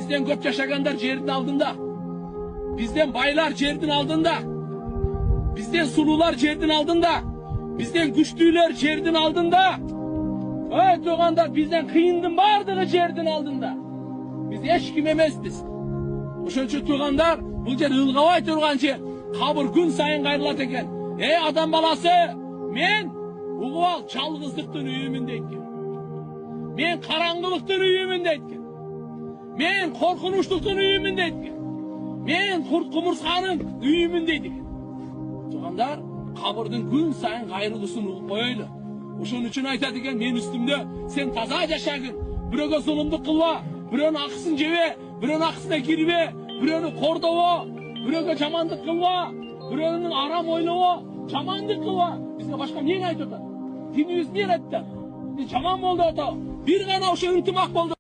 Bizden köp yaşaganlar жердин алдында. Bizden baylar жердин алдында. Bizden sulular жердин алдында. Bizden güçlüler жердин алдында. Ey tuğanlar, bizden kıyındın bardығы жердин алдында. Biz eş kim emezbiz. Ошончо туğanlar, бұл жер ылғабай тұрған жер. Қабыр күн сайын кайрылат экен. Ey адам баласы, men угуп ал, жалгыздыктын үйүмүн дейт. Men караңгылыктын үйүмүн дейт. Men korkunçluktun үйүмүн дейт. Men kurт кумурсканын үйүмүн дейт. Туғандар, кабырдын күн сайын кайрылуусун угуп коелу. Ошон үчүн айтат экен, мен үстүмдө сен таза жашагын. Бирөөгө зулумдук кылба, бирөөнүн акысын жебе, бирөөнүн акысына кирбе, бирөөнү кордобо, бирөөгө жамандык кылба, бирөөнүн арам ойлобо, жамандык кылба. Бизге башка эмне айтып атат? Динибиз эмне айтат? Жаман болду ата. Бир гана ошо ынтымак болду.